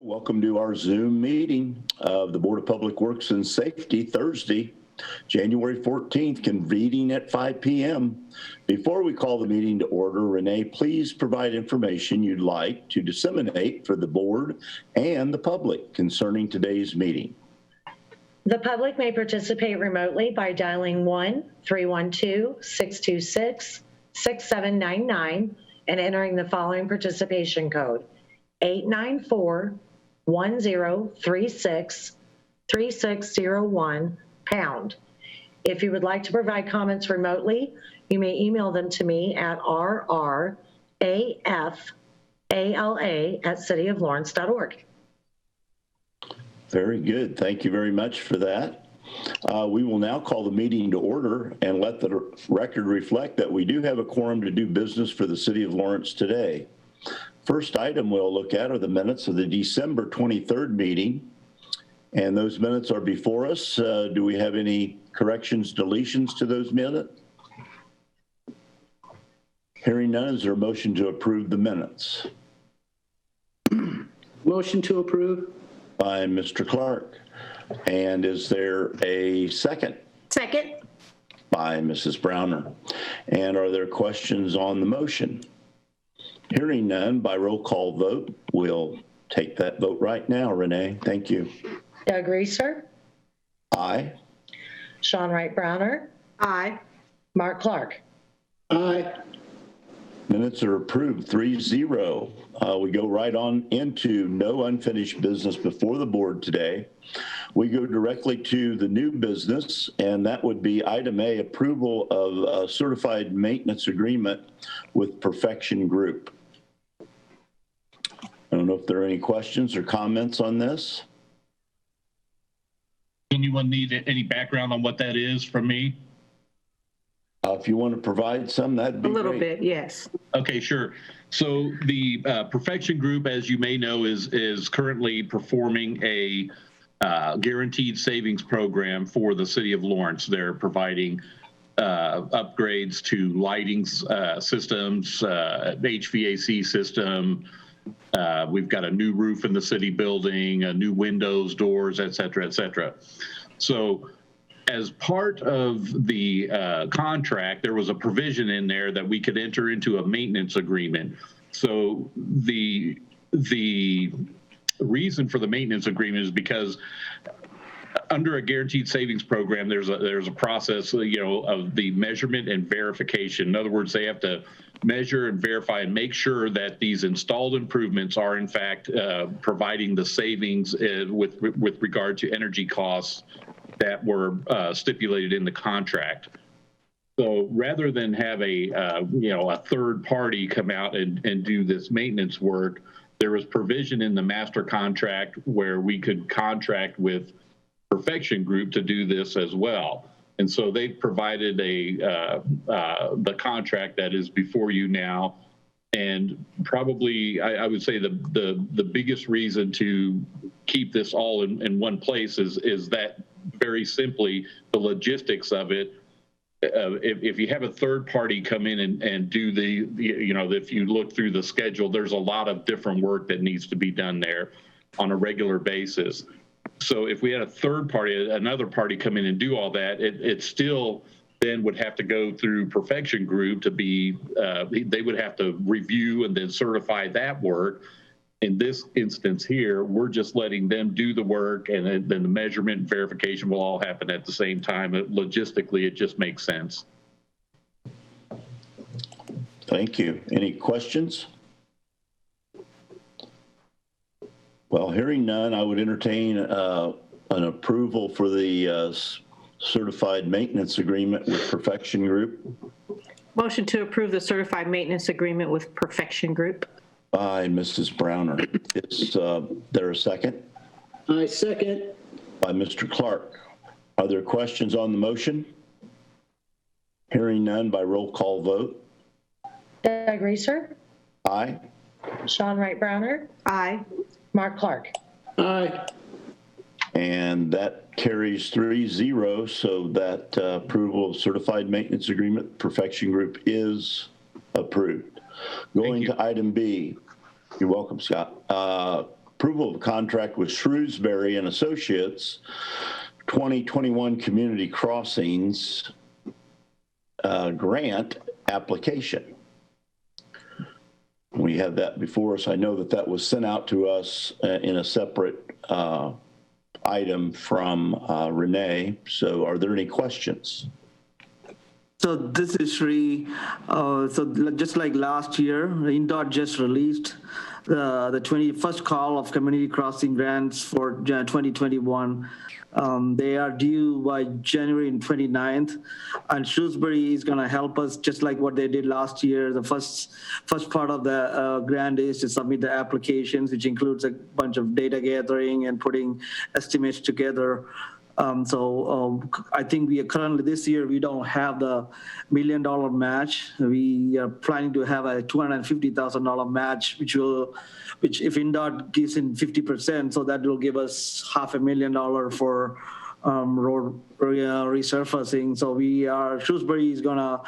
Welcome to our Zoom meeting of the Board of Public Works and Safety, Thursday, January 14th, convening at 5 p.m. Before we call the meeting to order, Renee, please provide information you'd like to disseminate for the board and the public concerning today's meeting. The public may participate remotely by dialing 1-312-626-6799 and entering the following participation code, 894-1036-3601 #. If you would like to provide comments remotely, you may email them to me at rrafala@cityoflawrence.org. Very good. Thank you very much for that. We will now call the meeting to order and let the record reflect that we do have a quorum to do business for the City of Lawrence today. First item we'll look at are the minutes of the December 23rd meeting, and those minutes are before us. Do we have any corrections, deletions to those minutes? Hearing none, is there a motion to approve the minutes? Motion to approve. By Mr. Clark. And is there a second? Second. By Mrs. Browner. And are there questions on the motion? Hearing none, by roll call vote, we'll take that vote right now, Renee. Thank you. Doug Reeser, Aye. Sean Wright Browner, Aye. Mark Clark. Aye. Minutes are approved 3-0. We go right on into no unfinished business before the board today. We go directly to the new business, and that would be item A, approval of a certified maintenance agreement with Perfection Group. I don't know if there are any questions or comments on this. Anyone need any background on what that is from me? If you want to provide some, that'd be A little great. bit, yes. Okay, sure. So the Perfection Group, as you may know, is currently performing a guaranteed savings program for the City of Lawrence. They're providing upgrades to lighting systems, HVAC system. We've got a new roof in the city building, new windows, doors, et cetera, et cetera. So as part of the contract, there was a provision in there that we could enter into a maintenance agreement. So the reason for the maintenance agreement is because under a guaranteed savings program, there's a process, of the measurement and verification. In other words, they have to measure and verify and make sure that these installed improvements are in fact providing the savings with regard to energy costs that were stipulated in the contract. So rather than have a third party come out and do this maintenance work, there was provision in the master contract where we could contract with Perfection Group to do this as well. And so they provided the contract that is before you now. And probably I would say the biggest reason to keep this all in one place is that very simply the logistics of it. If you have a third party come in and do if you look through the schedule, there's a lot of different work that needs to be done there on a regular basis. So if we had a third party, another party come in and do all that, it still then would have to go through Perfection Group to be, they would have to review and then certify that work. In this instance here, we're just letting them do the work, and then the measurement and verification will all happen at the same time. Logistically, it just makes sense. Thank you. Any questions? Well, hearing none, I would entertain an approval for the certified maintenance agreement with Perfection Group. Motion to approve the certified maintenance agreement with Perfection Group. By Mrs. Browner. Is there a second? I second. By Mr. Clark. Are there questions on the motion? Hearing none, by roll call vote. Doug Reeser, Aye. Sean Wright Browner, Aye. Mark Clark. Aye. And that carries 3-0, so that approval of certified maintenance agreement Perfection Group is approved. Going to item B. You're welcome, Scott. approval of contract with Shrewsbury and Associates, 2021 Community Crossings grant application. We have that before us. I know that that was sent out to us in a separate item from Renee. So are there any questions? So this is Sri. So just like last year, INDOT just released the 21st call of community crossing grants for 2021. They are due by January 29th, and Shrewsbury is going to help us just like what they did last year. The first part of the grant is to submit the applications, which includes a bunch of data gathering and putting estimates together. I think we are currently this year, we don't have the $1 million match. We are planning to have a $250,000 match, which if INDOT gives in 50%, so that will give us $500,000 for road resurfacing. So Shrewsbury is gonna,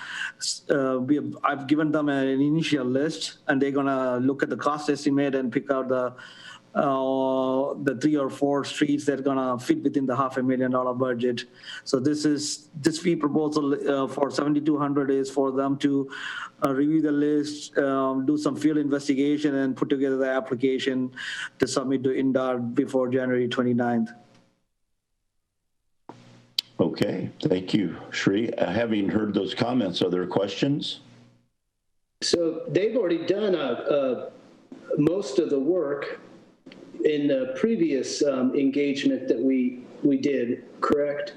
I've given them an initial list, and they're gonna look at the cost estimate and pick out the 3 or 4 streets that are gonna fit within the $500,000 budget. So this fee proposal for 7,200 is for them to review the list, do some field investigation, and put together the application to submit to INDOT before January 29th. Okay, thank you, Sri. Having heard those comments, are there questions? So they've already done most of the work in the previous engagement that we did, correct?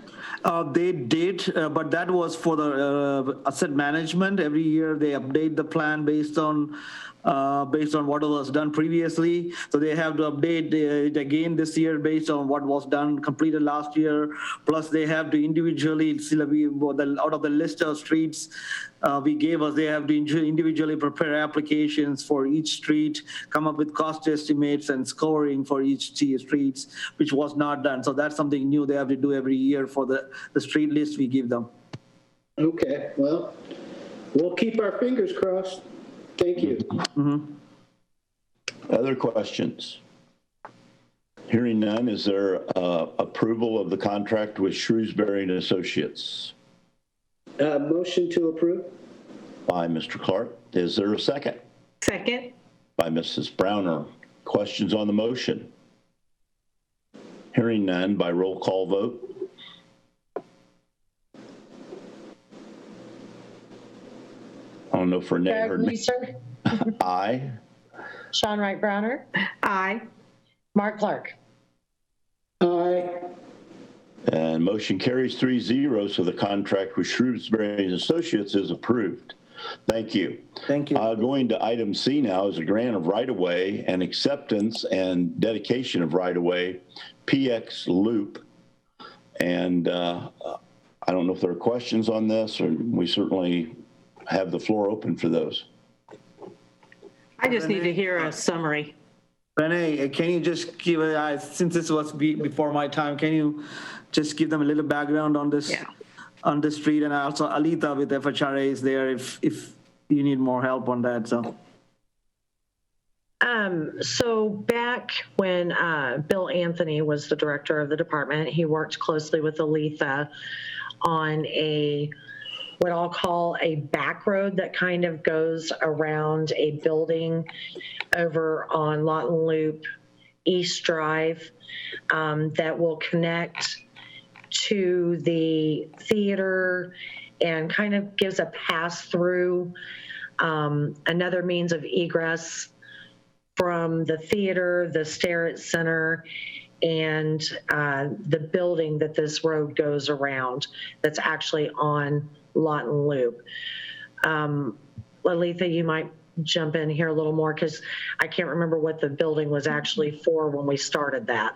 They did, but that was for the asset management. Every year they update the plan based on what was done previously. So they have to update it again this year based on what was done, completed last year. Plus they have to individually, out of the list of streets we gave us, they have to individually prepare applications for each street, come up with cost estimates and scoring for each streets, which was not done. So that's something new they have to do every year for the street list we give them. Okay, well, we'll keep our fingers crossed. Thank you. Mm-hmm. Other questions? Hearing none, is there approval of the contract with Shrewsbury and Associates? Motion to approve? By Mr. Clark. Is there a second? Second. By Mrs. Browner. Questions on the motion? Hearing none, by roll call vote. I don't know if Renee Greg heard me. Reeser, Aye. Sean Wright Browner, Aye. Mark Clark. Aye. And motion carries 3-0, so the contract with Shrewsbury and Associates is approved. Thank you. Thank you. Going to item C now is a grant of right-of-way and acceptance and dedication of right-of-way, PX Loop. And I don't know if there are questions on this, or we certainly have the floor open for those. I just need to hear a summary. Renee, can you just give since this was before my time, can you just give them a little background on this? Yeah. On the street, and also Alita with FHRA is there if you need more help on that. So back when Bill Anthony was the director of the department, he worked closely with Alita on what I'll call a back road that kind of goes around a building over on Lawton Loop East Drive that will connect to the theater and kind of gives a pass through, another means of egress from the theater, the Starrett Center, and the building that this road goes around that's actually on Lawton Loop. Lalitha, you might jump in here a little more because I can't remember what the building was actually for when we started that.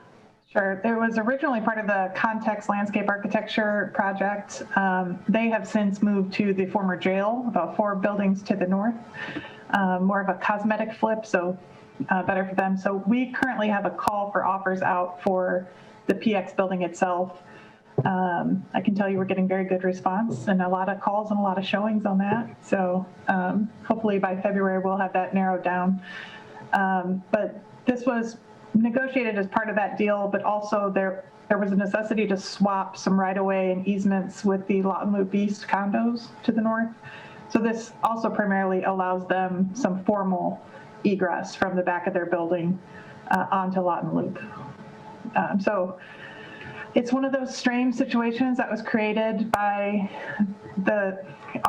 Sure. It was originally part of the Context Landscape Architecture project. They have since moved to the former jail, about 4 buildings to the north, more of a cosmetic flip, so better for them. So we currently have a call for offers out for the PX building itself. I can tell you we're getting very good response and a lot of calls and a lot of showings on that. So hopefully by February we'll have that narrowed down. But this was negotiated as part of that deal, but also there was a necessity to swap some right-of-way and easements with the Lawton Loop East condos to the north. So this also primarily allows them some formal egress from the back of their building onto Lawton Loop. So it's one of those strange situations that was created by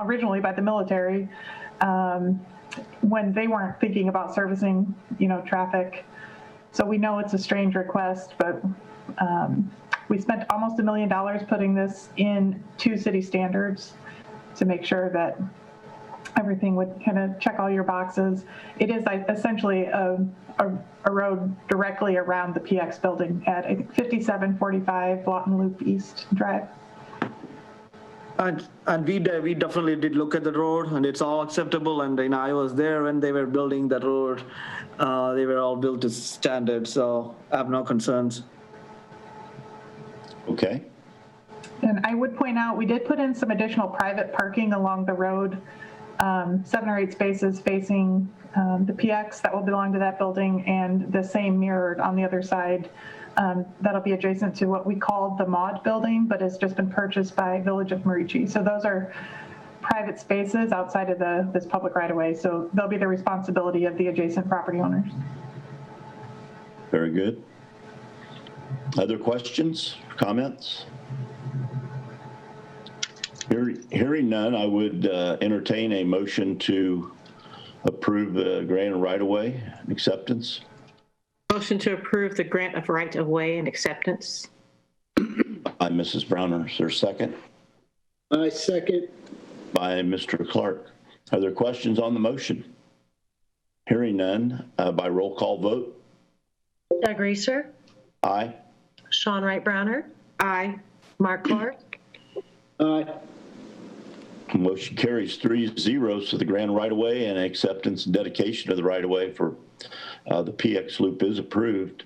originally by the military when they weren't thinking about servicing, traffic. So we know it's a strange request, but we spent almost $1 million putting this in 2 city standards to make sure that everything would kind of check all your boxes. It is essentially a road directly around the PX building at 5745 Lawton Loop East Drive. And we definitely did look at the road, and it's all acceptable. And I was there when they were building that road. They were all built to standard, so I have no concerns. Okay. And I would point out, we did put in some additional private parking along the road, 7 or 8 spaces facing the PX that will belong to that building, and the same mirrored on the other side. That'll be adjacent to what we called the Maud building, but has just been purchased by Village of Marici. So those are private spaces outside of this public right-of-way. So they'll be the responsibility of the adjacent property owners. Very good. Other questions, comments? Hearing none, I would entertain a motion to approve the grant of right-of-way acceptance. Motion to approve the grant of right-of-way and acceptance. By Mrs. Browner. Is there a second? I second. By Mr. Clark. Are there questions on the motion? Hearing none, by roll call vote. Doug Reeser, Aye. Sean Wright Browner, Aye. Mark Clark, Aye. Motion carries 3-0, so the grant right-of-way and acceptance and dedication of the right-of-way for the PX Loop is approved.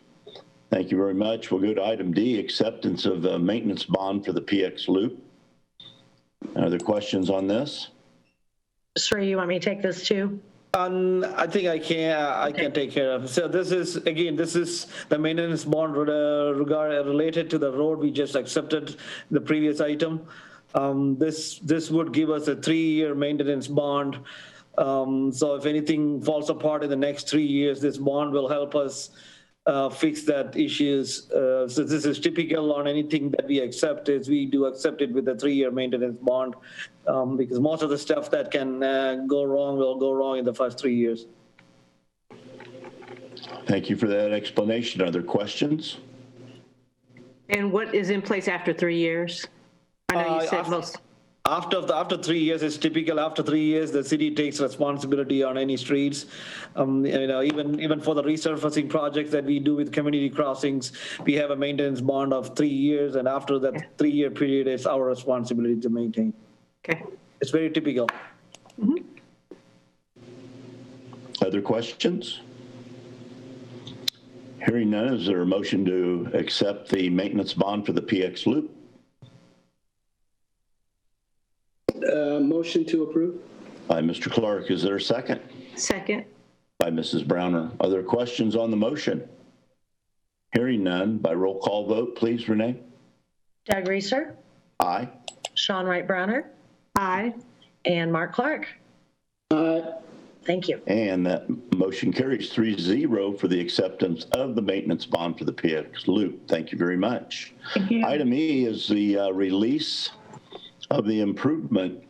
Thank you very much. We'll go to item D, acceptance of the maintenance bond for the PX Loop. Are there questions on this? Sri, you want me to take this too? I think I can take care of it. So this is the maintenance bond related to the road we just accepted, the previous item. This would give us a 3-year maintenance bond. So if anything falls apart in the next 3 years, this bond will help us fix that issues. So this is typical on anything that we accept, is we do accept it with a 3-year maintenance bond, because most of the stuff that can go wrong will go wrong in the first 3 years. Thank you for that explanation. Are there questions? And what is in place after 3 years? I know you said most. After 3 years, it's typical. After 3 years, the city takes responsibility on any streets. Even for the resurfacing projects that we do with community crossings, we have a maintenance bond of 3 years, and after that 3-year period, it's our responsibility to maintain. Okay. It's very typical. Other questions? Hearing none, is there a motion to accept the maintenance bond for the PX Loop? Motion to approve. By Mr. Clark. Is there a second? Second. By Mrs. Browner. Are there questions on the motion? Hearing none, by roll call vote, please, Renee. Doug Reeser, Aye. Sean Wright Browner, Aye. and Mark Clark. Aye. Thank you. And that motion carries 3-0 for the acceptance of the maintenance bond for the PX Loop. Thank you very much. Thank you. Item E is the release of the improvement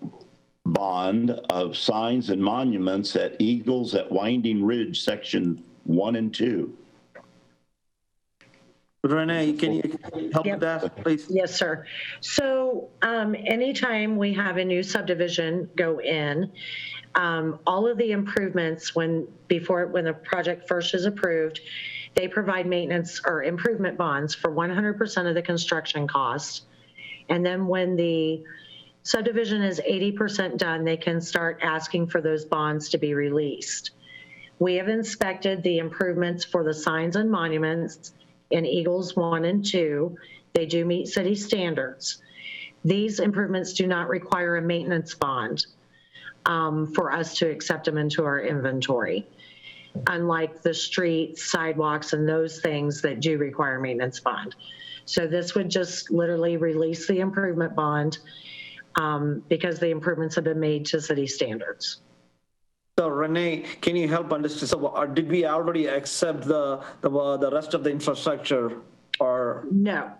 bond of signs and monuments at Eagles at Winding Ridge, section 1 and 2. Renee, can you help Yep. with that, please? Yes, sir. So anytime we have a new subdivision go in, all of the improvements when the project first is approved, they provide maintenance or improvement bonds for 100% of the construction cost. And then when the subdivision is 80% done, they can start asking for those bonds to be released. We have inspected the improvements for the signs and monuments in Eagles 1 and 2. They do meet city standards. These improvements do not require a maintenance bond for us to accept them into our inventory. unlike the streets, sidewalks, and those things that do require maintenance bond. So this would just literally release the improvement bond because the improvements have been made to city standards. So Renee, can you help understand, so did we already accept the rest of the infrastructure or? No,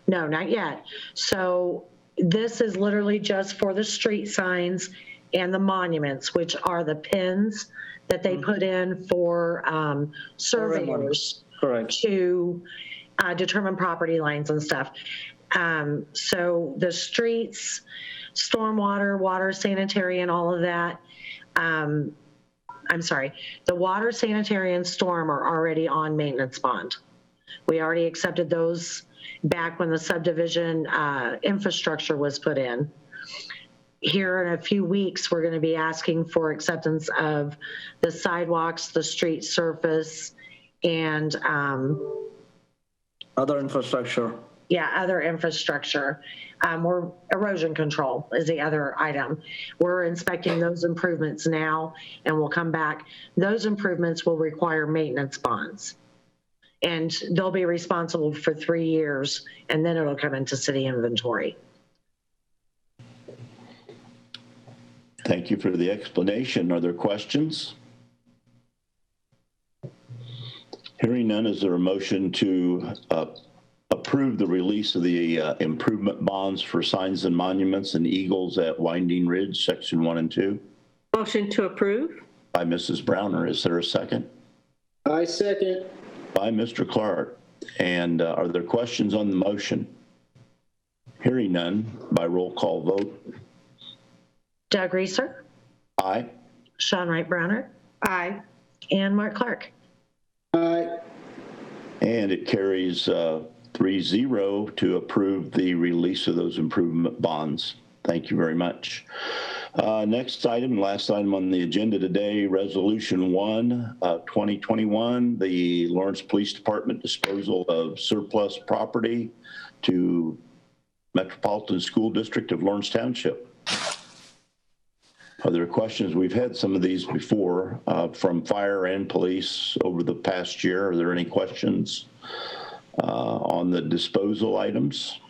not yet. So this is literally just for the street signs and the monuments, which are the pins that they put in for surveyors Correct. to determine property lines and stuff. So the streets, stormwater, water, sanitary, and all of that, I'm sorry, the water, sanitary, and storm are already on maintenance bond. We already accepted those back when the subdivision infrastructure was put in. Here in a few weeks, we're going to be asking for acceptance of the sidewalks, the street surface, and Other infrastructure. other infrastructure. Or erosion control is the other item. We're inspecting those improvements now, and we'll come back. Those improvements will require maintenance bonds, and they'll be responsible for 3 years, and then it'll come into city inventory. Thank you for the explanation. Are there questions? Hearing none, is there a motion to approve the release of the improvement bonds for signs and monuments and eagles at Winding Ridge, Section 1 and 2? Motion to approve? By Mrs. Browner. Is there a second? I second. By Mr. Clark. And are there questions on the motion? Hearing none, by roll call vote. Doug Reeser, Aye. Sean Wright Browner, Aye. and Mark Clark. Aye. And it carries 3-0 to approve the release of those improvement bonds. Thank you very much. Next item, last item on the agenda today, Resolution 1, 2021, the Lawrence Police Department disposal of surplus property to Metropolitan School District of Lawrence Township. Are there questions? We've had some of these before from fire and police over the past year. Are there any questions on the disposal items?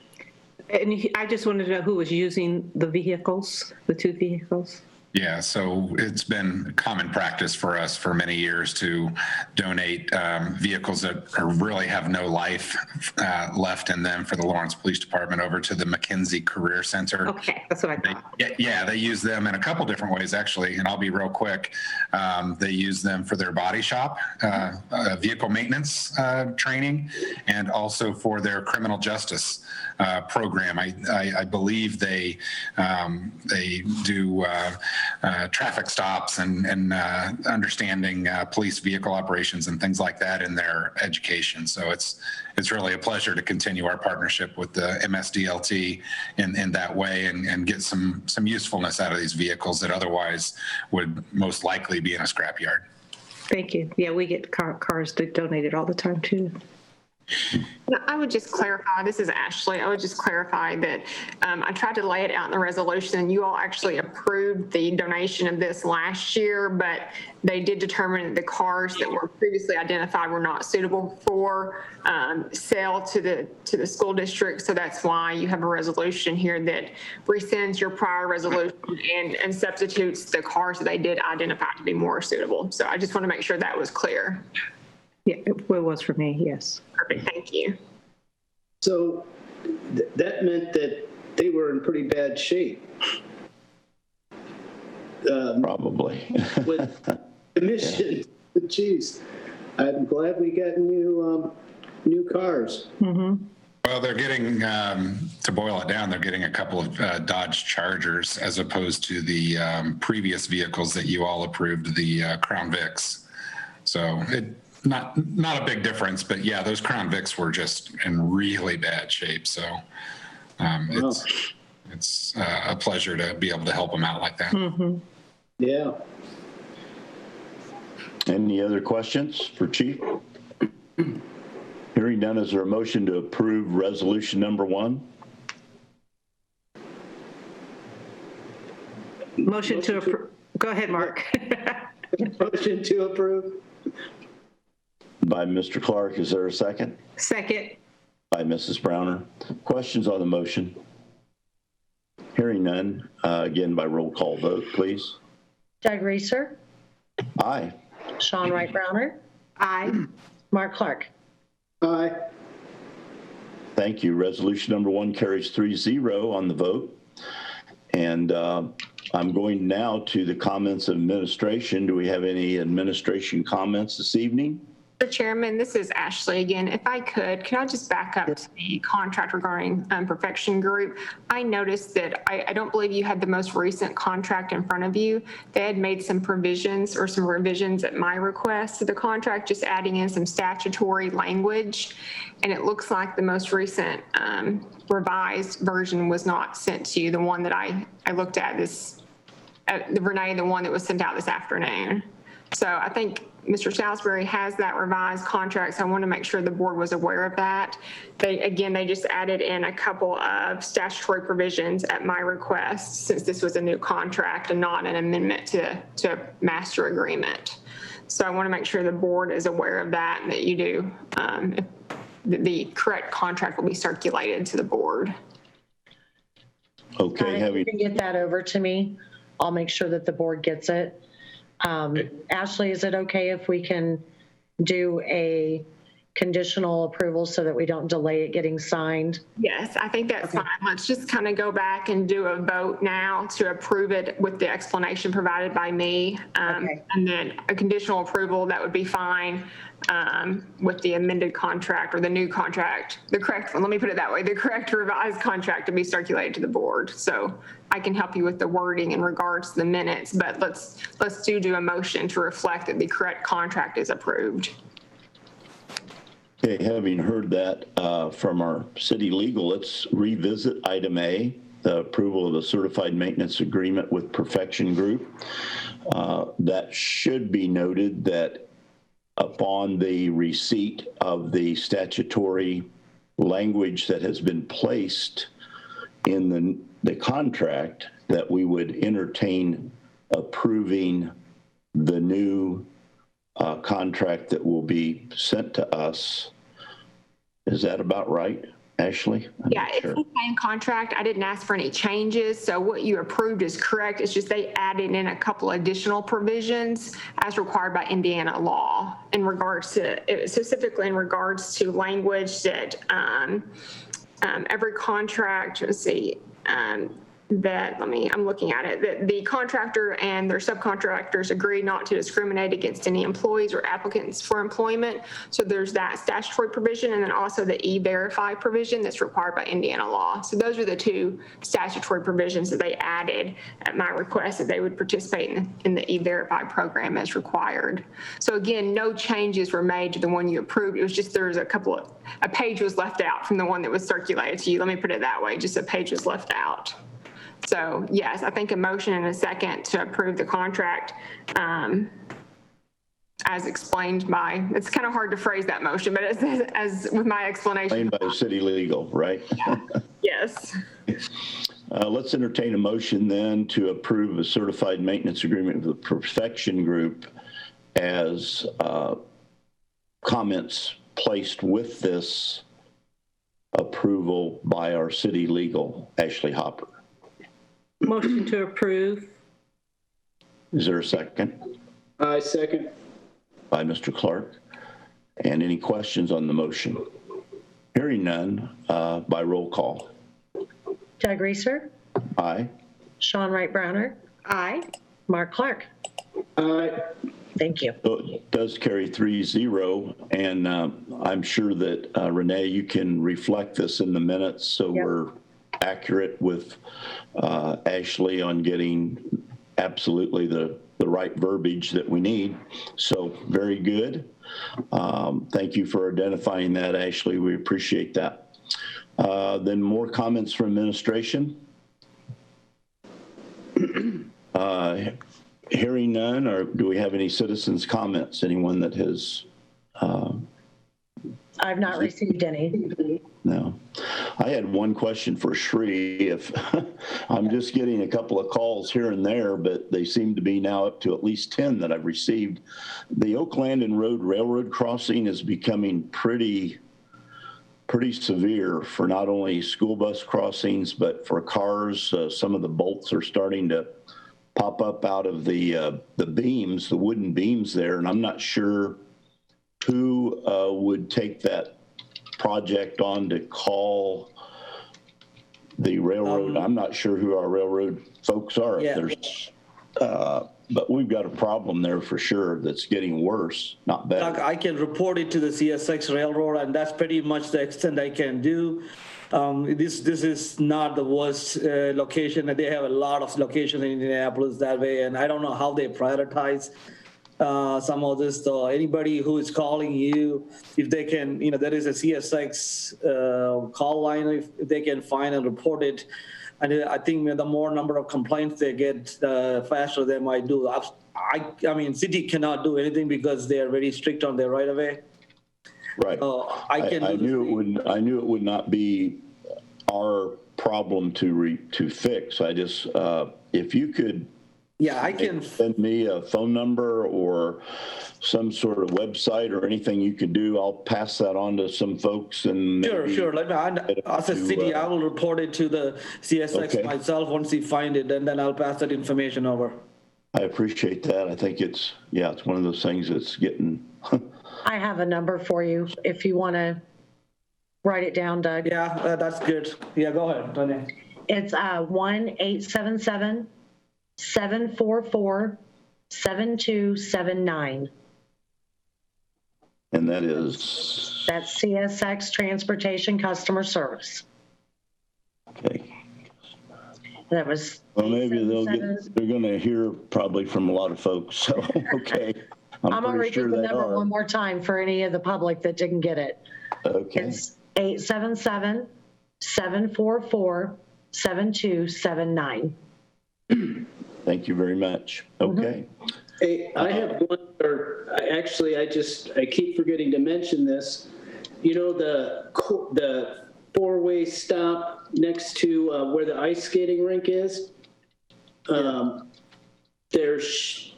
And I just wanted to know who was using the vehicles, the 2 vehicles? Yeah, so it's been common practice for us for many years to donate vehicles that really have no life left in them for the Lawrence Police Department over to the McKinsey Career Center. Okay, that's what I thought. Yeah, they use them in a couple different ways, actually, and I'll be real quick. They use them for their body shop, vehicle maintenance training, and also for their criminal justice program. I believe they do traffic stops and understanding police vehicle operations and things like that in their education. So it's really a pleasure to continue our partnership with the MSDLT in that way and get some usefulness out of these vehicles that otherwise would most likely be in a scrapyard. Thank you. Yeah, we get cars donated all the time too. I would just clarify, this is Ashley, I would just clarify that I tried to lay it out in the resolution. You all actually approved the donation of this last year, but they did determine that the cars that were previously identified were not suitable for sale to the school district. So that's why you have a resolution here that rescinds your prior resolution and substitutes the cars that they did identify to be more suitable. So I just want to make sure that was clear. Yeah, it was for me, yes. Perfect, thank you. So that meant that they were in pretty bad shape. Probably. With emissions. Geez, I'm glad we got new cars. Well, they're getting, to boil it down, they're getting a couple of Dodge Chargers as opposed to the previous vehicles that you all approved, the Crown Vics. So not a big difference, but yeah, those Crown Vics were just in really bad shape. So it's a pleasure to be able to help them out like that. Yeah. Any other questions for Chief? Hearing none, is there a motion to approve resolution number 1? Motion to approve. Go ahead, Mark. Motion to approve. by Mr. Clark. Is there a second? Second. By Mrs. Browner. Questions on the motion? Hearing none, again by roll call vote, please. Doug Reeser, Aye. Sean Wright Browner, Aye. Mark Clark. Aye. Thank you. Resolution number 1 carries 3-0 on the vote. And I'm going now to the comments of administration. Do we have any administration comments this evening? Mr. Chairman, this is Ashley again. If I could I just back up to the contract regarding Perfection Group? I noticed that I don't believe you had the most recent contract in front of you. They had made some provisions or some revisions at my request to the contract, just adding in some statutory language. And it looks like the most recent revised version was not sent to you, the one that I looked at Renee, the one that was sent out this afternoon. So I think Mr. Shrewsbury has that revised contract, so I want to make sure the board was aware of that. They just added in a couple of statutory provisions at my request, since this was a new contract and not an amendment to a master agreement. So I want to make sure the board is aware of that and that you do. The correct contract will be circulated to the board. Okay, If you can get that over to me, I'll make sure that the board gets it. Ashley, is it okay if we can do a conditional approval so that we don't delay it getting signed? Yes, I think that's fine. Let's just kind of go back and do a vote now to approve it with the explanation provided by me. Okay. And then a conditional approval, that would be fine with the amended contract or the new contract, the correct one, let me put it that way, the correct revised contract to be circulated to the board. So I can help you with the wording in regards to the minutes, but let's do a motion to reflect that the correct contract is approved. Okay, having heard that from our city legal, let's revisit item A, the approval of a certified maintenance agreement with Perfection Group. That should be noted that upon the receipt of the statutory language that has been placed in the contract, that we would entertain approving the new contract that will be sent to us. Is that about right, Ashley? Yeah, it's the same contract. I didn't ask for any changes, so what you approved is correct. It's just they added in a couple additional provisions as required by Indiana law in regards to, specifically in regards to language that every contract, let's see, I'm looking at it, that the contractor and their subcontractors agree not to discriminate against any employees or applicants for employment. So there's that statutory provision, and then also the E-Verify provision that's required by Indiana law. So those are the two statutory provisions that they added at my request, that they would participate in the E-Verify program as required. So again, no changes were made to the one you approved. It was just there was a page was left out from the one that was circulated to you. Let me put it that way, just a page was left out. So yes, I think a motion and a second to approve the contract as explained by, it's kind of hard to phrase that motion, but as with my explanation. Explained by city legal, right? Yeah. Yes. Let's entertain a motion then to approve a certified maintenance agreement with the Perfection Group as comments placed with this approval by our city legal, Ashley Hopper. Motion to approve. Is there a second? I second. By Mr. Clark. And any questions on the motion? Hearing none, by roll call. Doug Reeser, Aye. Sean Wright Browner, Aye. Mark Clark. Aye. Thank you. So it does carry 3-0, and I'm sure that, Renee, you can reflect this in the minutes so Yep. we're accurate with Ashley on getting absolutely the right verbiage that we need. So very good. Thank you for identifying that, Ashley. We appreciate that. Then more comments from administration. Hearing none, or do we have any citizens' comments? Anyone that has? I've not received any. No. I had one question for Shree. If I'm just getting a couple of calls here and there, but they seem to be now up to at least 10 that I've received. The Oak Landing Road Railroad crossing is becoming pretty severe for not only school bus crossings, but for cars. Some of the bolts are starting to pop up out of the beams, the wooden beams there, and I'm not sure who would take that project on to call the railroad. I'm not sure who our railroad folks are. Yeah. If there's, but we've got a problem there for sure that's getting worse, not better. I can report it to the CSX Railroad, and that's pretty much the extent I can do. This is not the worst location. They have a lot of locations in Indianapolis that way, and I don't know how they prioritize some of this. So anybody who is calling you, if they can, there is a CSX call line, if they can find and report it. And I think the more number of complaints they get, the faster they might do. I mean, city cannot do anything because they are very strict on their right of way. Right. I knew it would not be our problem to fix. I just, if you could, I can send me a phone number or some sort of website or anything you could do, I'll pass that on to some folks. And sure. As a city, I will report it to the CSX myself once we find it, and then I'll pass that information over. I appreciate that. I think it's one of those things that's getting. I have a number for you if you want to write it down, Doug. Yeah, that's good. Yeah, go ahead, Tony. It's 1-877-744-7279. And that's CSX Transportation Customer Service. Okay. That was. Well, maybe they're going to hear probably from a lot of folks. So, okay. I'm going to repeat the number one more time for any of the public that didn't get it. Okay. It's 877-744-7279. Thank you very much. Okay. Hey, I have one, actually, I keep forgetting to mention this. The four-way stop next to where the ice skating rink is. There's,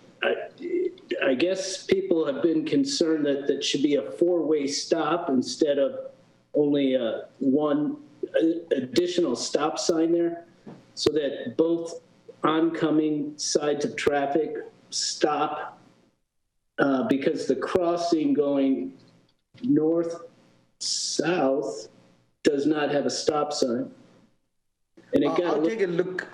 I guess people have been concerned that should be a four-way stop instead of only one additional stop sign there, so that both oncoming sides of traffic stop, because the crossing going north-south does not have a stop sign. And I'll take a look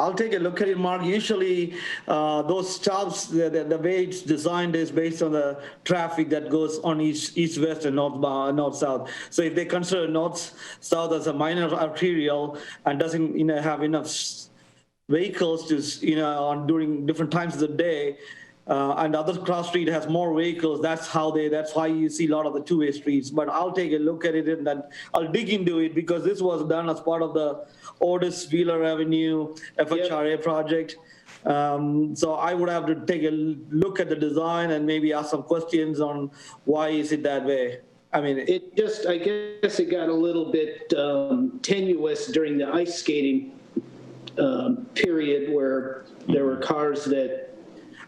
at it, Mark. Usually those stops, the way it's designed is based on the traffic that goes on east-west and north-south. So if they consider north-south as a minor arterial and doesn't have enough vehicles to during different times of the day, and the other cross street has more vehicles, that's why you see a lot of the two-way streets. But I'll take a look at it and then I'll dig into it, because this was done as part of the Otis Wheeler Avenue FHRA project. So I would have to take a look at the design and maybe ask some questions on why is it that way. I mean, I guess it got a little bit tenuous during the ice skating period where there were cars that.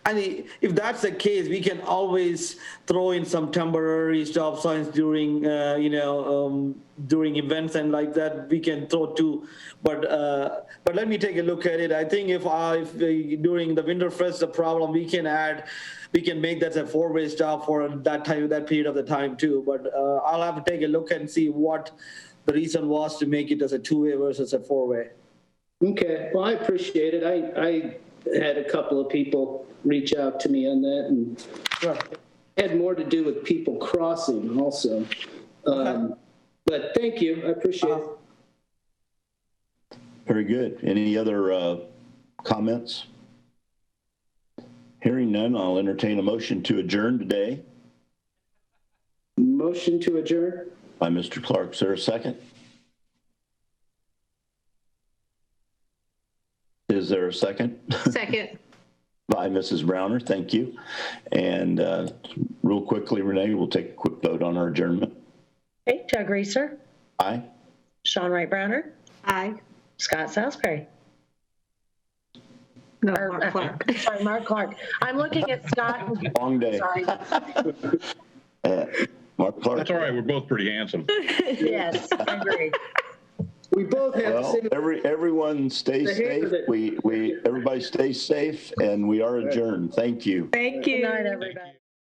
And if that's the case, we can always throw in some temporary stop signs during, during events and like that. We can throw two, but let me take a look at it. I think if during the Winterfest the problem, we can make that a four-way stop for that period of the time too. But I'll have to take a look and see what the reason was to make it as a two-way versus a four-way. Okay, well, I appreciate it. I had a couple of people reach out to me on that, and it had more to do with people crossing also. But thank you, I appreciate it. Very good. Any other comments? Hearing none, I'll entertain a motion to adjourn today. Motion to adjourn? By Mr. Clark. Is there a second? Is there a second? Second. By Mrs. Browner. Thank you. And real quickly, Renee, we'll take a quick vote on our adjournment. Okay, Doug Reeser, Aye. Sean Wright Browner, Aye. Scott Salisbury. No, Or, Mark Clark. Sorry, Mark Clark. I'm looking at Scott. Long day. Sorry. Mark Clark. That's all right. We're both pretty handsome. Yes, I agree. We both have the Well, same. everyone stay The hair safe. that- Everybody stay safe, and we are adjourned. Thank you. Thank you. Good night, everybody.